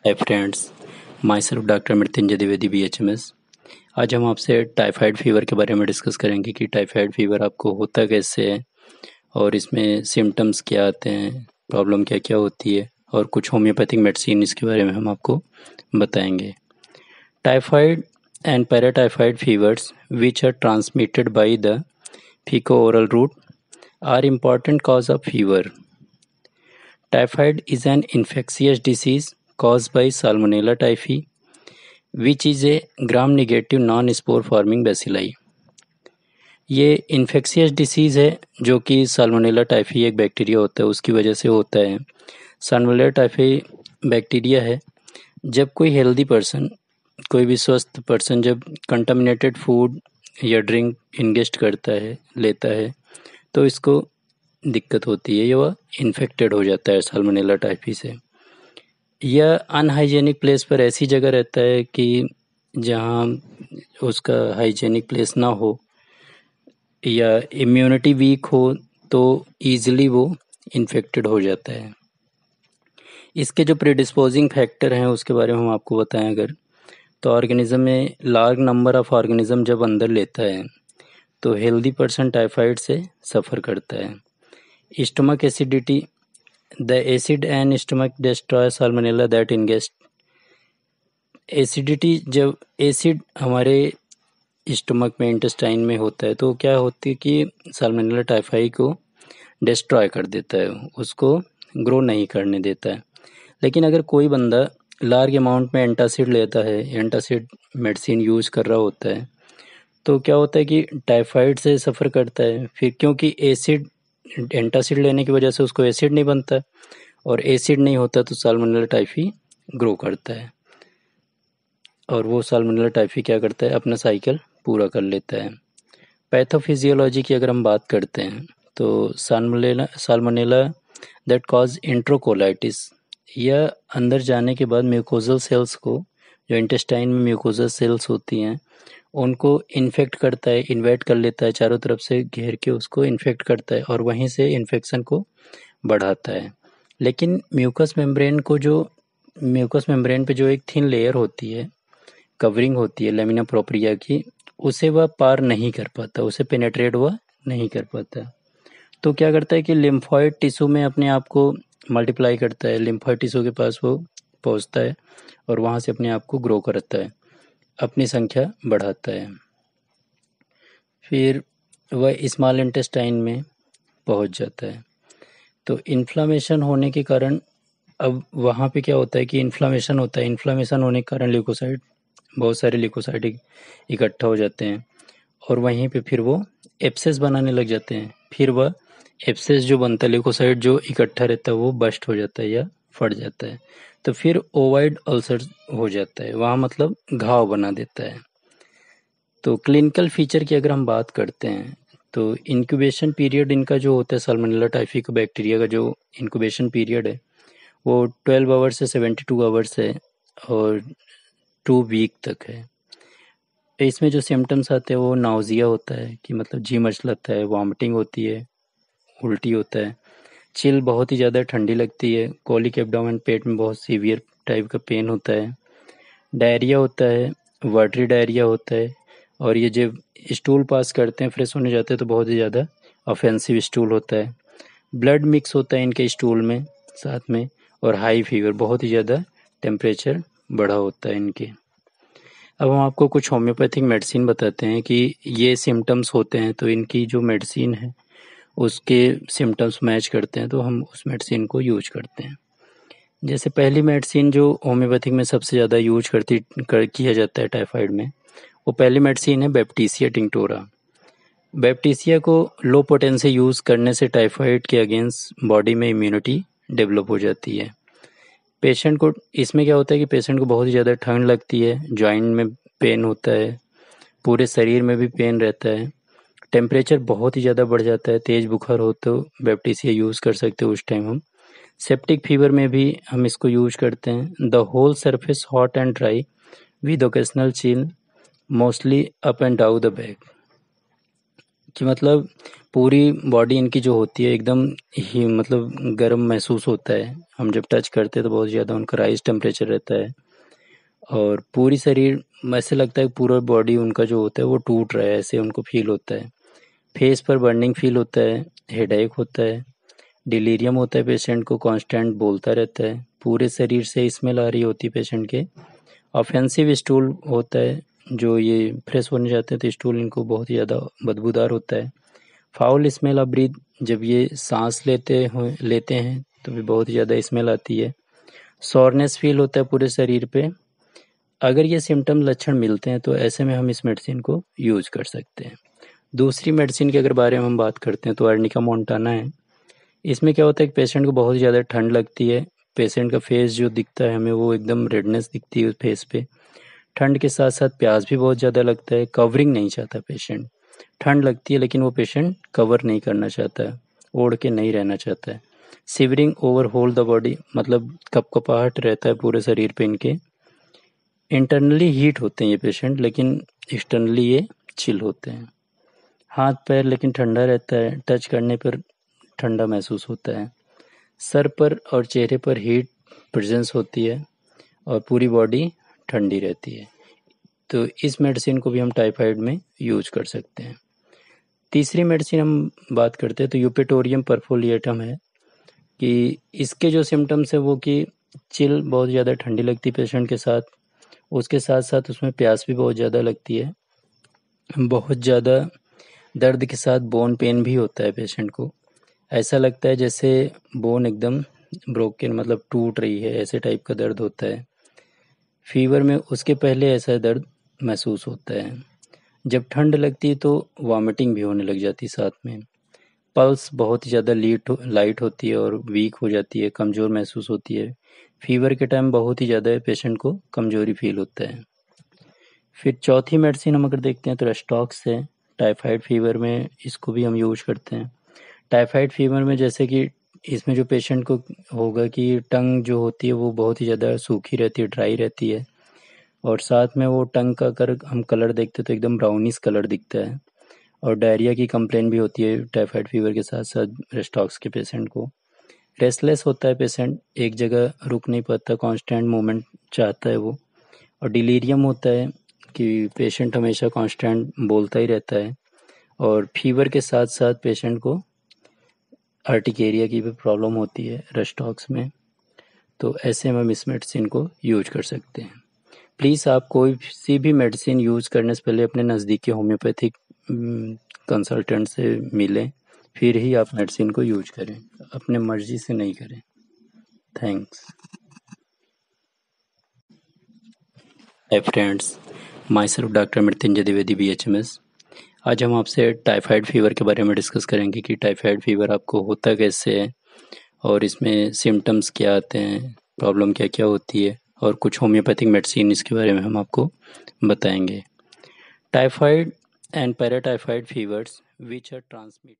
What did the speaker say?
Hi friends, my self doctor Mrityunjay Dwivedi BHMS। आज हम आपसे टाइफाइड फीवर के बारे में डिस्कस करेंगे कि टाइफाइड फीवर आपको होता कैसे है और इसमें सिम्टम्स क्या आते हैं, प्रॉब्लम क्या क्या होती है और कुछ होम्योपैथिक मेडिसिन इसके बारे में हम आपको बताएंगे। Typhoid and paratyphoid fevers which are transmitted by the faeco oral route are important cause of fever. Typhoid is an infectious disease caused by Salmonella typhi, which is a gram-negative non-spore forming bacilli। ये infectious disease है जो कि salmonella typhi एक bacteria होता है उसकी वजह से होता है। साल्मोनेला टाइफी बैक्टीरिया है। जब कोई हेल्दी पर्सन, कोई भी स्वस्थ पर्सन जब कंटामिनेटेड फूड या ड्रिंक इंगेस्ट करता है, लेता है, तो इसको दिक्कत होती है, ये वह इन्फेक्टेड हो जाता है साल्मोनेला टाइफी से। यह अनहाइजेनिक प्लेस पर ऐसी जगह रहता है कि जहाँ उसका हाइजेनिक प्लेस ना हो या इम्यूनिटी वीक हो तो ईजिली वो इन्फेक्टेड हो जाता है। इसके जो प्रीडिस्पोजिंग फैक्टर हैं उसके बारे में हम आपको बताएं अगर, तो ऑर्गेनिज्म में लार्ज नंबर ऑफ ऑर्गेनिज्म जब अंदर लेता है तो हेल्दी पर्सन टाइफाइड से सफ़र करता है। Stomach acidity, the acid and stomach destroy salmonella that ingest. Acidity, जब एसिड हमारे स्टमक में, इंटेस्टाइन में होता है तो क्या होती है कि साल्मोनेला टाइफाई को डिस्ट्रॉय कर देता है, उसको ग्रो नहीं करने देता है। लेकिन अगर कोई बंदा लार्ज अमाउंट में एंटासिड लेता है, एंटासिड मेडिसिन यूज़ कर रहा होता है, तो क्या होता है कि टाइफाइड से सफ़र करता है। फिर क्योंकि एसिड, एंटासिड लेने की वजह से उसको एसिड नहीं बनता और एसिड नहीं होता तो साल्मोनेला टाइफी ग्रो करता है और वो साल्मोनेला टाइफी क्या करता है, अपना साइकिल पूरा कर लेता है। पैथोफिजियोलॉजी की अगर हम बात करते हैं तो साल्मोनेला दैट कॉज इंट्रोकोलाइटिस, यह अंदर जाने के बाद म्यूकोजल सेल्स को, जो इंटेस्टाइन में म्यूकोजल सेल्स होती हैं, उनको इन्फेक्ट करता है, इन्वाइट कर लेता है, चारों तरफ से घेर के उसको इन्फेक्ट करता है और वहीं से इन्फेक्शन को बढ़ाता है। लेकिन म्यूकस मेम्ब्रेन पे जो एक थिन लेयर होती है, कवरिंग होती है लेमिना प्रोप्रिया की, उसे वह पार नहीं कर पाता, उसे पेनेट्रेट वह नहीं कर पाता। तो क्या करता है कि लिम्फॉइड टिश्यू में अपने आप को मल्टीप्लाई करता है, लिम्फॉइड टिश्यू के पास वो पहुंचता है और वहाँ से अपने आप को ग्रो करता है, अपनी संख्या बढ़ाता है। फिर वह स्मॉल इंटेस्टाइन में पहुंच जाता है। तो इन्फ्लामेशन होने के कारण अब वहाँ पे क्या होता है कि इन्फ्लामेशन होता है, इन्फ्लामेशन होने के कारण ल्यूकोसाइड, बहुत सारे ल्यूकोसाइड इकट्ठा हो जाते हैं और वहीं पे फिर वो एब्सेस बनाने लग जाते हैं। फिर वह एब्सेस जो बनता है, ल्यूकोसाइड जो इकट्ठा रहता है वो बस्ट हो जाता है या फट जाता है, तो फिर ओवाइड अल्सर हो जाता है, वहाँ मतलब घाव बना देता है। तो क्लिनिकल फीचर की अगर हम बात करते हैं तो इंक्यूबेशन पीरियड इनका जो होता है, साल्मोनेला टाइफी बैक्टीरिया का जो इंक्यूबेशन पीरियड है वो 12 आवर्स से 72 आवर्स है और 2 वीक तक है। इसमें जो सिम्टम्स आते हैं वो नाउजिया होता है कि मतलब जी मचलाता है, वॉमिटिंग होती है, उल्टी होता है, चिल बहुत ही ज़्यादा ठंडी लगती है, कोलिक एब्डोमेन, पेट में बहुत सीवियर टाइप का पेन होता है, डायरिया होता है, वाटरी डायरिया होता है और ये जब स्टूल पास करते हैं, फ्रेश होने जाते हैं तो बहुत ही ज़्यादा ऑफेंसिव स्टूल होता है, ब्लड मिक्स होता है इनके स्टूल में साथ में, और हाई फीवर, बहुत ही ज़्यादा टेम्परेचर बढ़ा होता है इनके। अब हम आपको कुछ होम्योपैथिक मेडिसिन बताते हैं कि ये सिम्टम्स होते हैं तो इनकी जो मेडिसिन है उसके सिम्टम्स मैच करते हैं तो हम उस मेडिसिन को यूज करते हैं। जैसे पहली मेडिसिन जो होम्योपैथिक में सबसे ज़्यादा यूज किया जाता है टाइफाइड में, वो पहली मेडिसिन है बैप्टीसिया टिंक्टोरा। बैप्टीसिया को लो पोटेंसी यूज़ करने से टाइफाइड के अगेंस्ट बॉडी में इम्यूनिटी डेवलप हो जाती है। पेशेंट को, इसमें क्या होता है कि पेशेंट को बहुत ही ज़्यादा ठंड लगती है, जॉइंट में पेन होता है, पूरे शरीर में भी पेन रहता है, टेम्परेचर बहुत ही ज़्यादा बढ़ जाता है, तेज़ बुखार हो तो बैप्टीसिया यूज़ कर सकते हैं उस टाइम हम। सेप्टिक फीवर में भी हम इसको यूज़ करते हैं। The whole surface hot and dry with occasional chill, mostly up and down the back. कि मतलब पूरी बॉडी इनकी जो होती है एकदम ही मतलब गर्म महसूस होता है। हम जब टच करते हैं तो बहुत ज़्यादा उनका राइज टेम्परेचर रहता है और पूरी शरीर ऐसे लगता है कि पूरा बॉडी उनका जो होता है वो टूट रहा है, ऐसे उनको फील होता है। फेस पर बर्निंग फील होता है, हेडेक होता है, डिलीरियम होता है, पेशेंट को कांस्टेंट बोलता रहता है, पूरे शरीर से स्मेल आ रही होती है पेशेंट के। ऑफेंसिव स्टूल होता है, जो ये फ्रेश होने जाते हैं तो स्टूल इनको बहुत ही ज़्यादा बदबूदार होता है। फाउल स्मेल ऑफ ब्रीथ, जब ये सांस लेते हैं तो भी बहुत ज़्यादा स्मेल आती है। सॉरनेस फील होता है पूरे शरीर पे। अगर ये सिम्टम लक्षण मिलते हैं तो ऐसे में हम इस मेडिसिन को यूज कर सकते हैं। दूसरी मेडिसिन के अगर बारे में हम बात करते हैं तो अर्निका मोंटाना है। इसमें क्या होता है कि पेशेंट को बहुत ज़्यादा ठंड लगती है। पेशेंट का फेस जो दिखता है हमें वो एकदम रेडनेस दिखती है उस फेस पे। ठंड के साथ साथ प्यास भी बहुत ज़्यादा लगता है। कवरिंग नहीं चाहता पेशेंट। ठंड लगती है लेकिन वो पेशेंट कवर नहीं करना चाहता है, ओढ़ के नहीं रहना चाहता है। Shivering over whole the body, मतलब कपकपाहट रहता है पूरे शरीर पे इनके। इंटरनली हीट होते हैं ये पेशेंट, लेकिन एक्सटर्नली ये चिल होते हैं। हाथ पैर लेकिन ठंडा रहता है, टच करने पर ठंडा महसूस होता है। सर पर और चेहरे पर हीट प्रेजेंस होती है और पूरी बॉडी ठंडी रहती है। तो इस मेडिसिन को भी हम टाइफाइड में यूज कर सकते हैं। तीसरी मेडिसिन हम बात करते हैं तो यूपेटोरियम परफोलिएटम है। कि इसके जो सिम्टम्स है वो कि चिल बहुत ज़्यादा ठंडी लगती है पेशेंट के साथ, उसके साथ साथ उसमें प्यास भी बहुत ज़्यादा लगती है। बहुत ज़्यादा दर्द के साथ बोन पेन भी होता है पेशेंट को। ऐसा लगता है जैसे बोन एकदम ब्रोकन, मतलब टूट रही है, ऐसे टाइप का दर्द होता है। फीवर में उसके पहले ऐसा दर्द महसूस होता है। जब ठंड लगती है तो वॉमिटिंग भी होने लग जाती है साथ में। पल्स बहुत ही ज़्यादा लाइट होती है और वीक हो जाती है, कमज़ोर महसूस होती है। फीवर के टाइम बहुत ही ज़्यादा पेशेंट को कमज़ोरी फील होता है। फिर चौथी मेडिसिन हम अगर देखते हैं तो रेस्टॉक्स है। टाइफाइड फीवर में इसको भी हम यूज करते हैं। टाइफाइड फीवर में जैसे कि इसमें जो पेशेंट को होगा कि टंग जो होती है वो बहुत ही ज़्यादा सूखी रहती है, ड्राई रहती है और साथ में वो टंग का अगर हम कलर देखते हैं तो एकदम ब्राउनिश कलर दिखता है और डायरिया की कंप्लेन भी होती है टाइफाइड फीवर के साथ साथ रेस्टॉक्स के पेशेंट को। रेस्टलेस होता है पेशेंट, एक जगह रुक नहीं पाता, कांस्टेंट मूवमेंट चाहता है वो। और डिलीरियम होता है कि पेशेंट हमेशा कांस्टेंट बोलता ही रहता है और फीवर के साथ साथ पेशेंट को आर्टिकेरिया की भी प्रॉब्लम होती है रेस्टॉक्स में। तो ऐसे में हम इस मेडिसिन को यूज कर सकते हैं। प्लीज़ आप कोई सी भी मेडिसिन यूज़ करने से पहले अपने नज़दीक के होम्योपैथिक कंसल्टेंट से मिलें, फिर ही आप मेडिसिन को यूज करें, अपने मर्जी से नहीं करें। Thanks. Hi friends, my self doctor Mrityunjay Dwivedi BHMS। आज हम आपसे टाइफाइड फीवर के बारे में डिस्कस करेंगे कि टाइफाइड फीवर आपको होता कैसे है और इसमें सिम्टम्स क्या आते हैं, प्रॉब्लम क्या क्या होती है और कुछ होम्योपैथिक मेडिसिन इसके बारे में हम आपको बताएंगे। Typhoid and paratyphoid fevers which are transmitted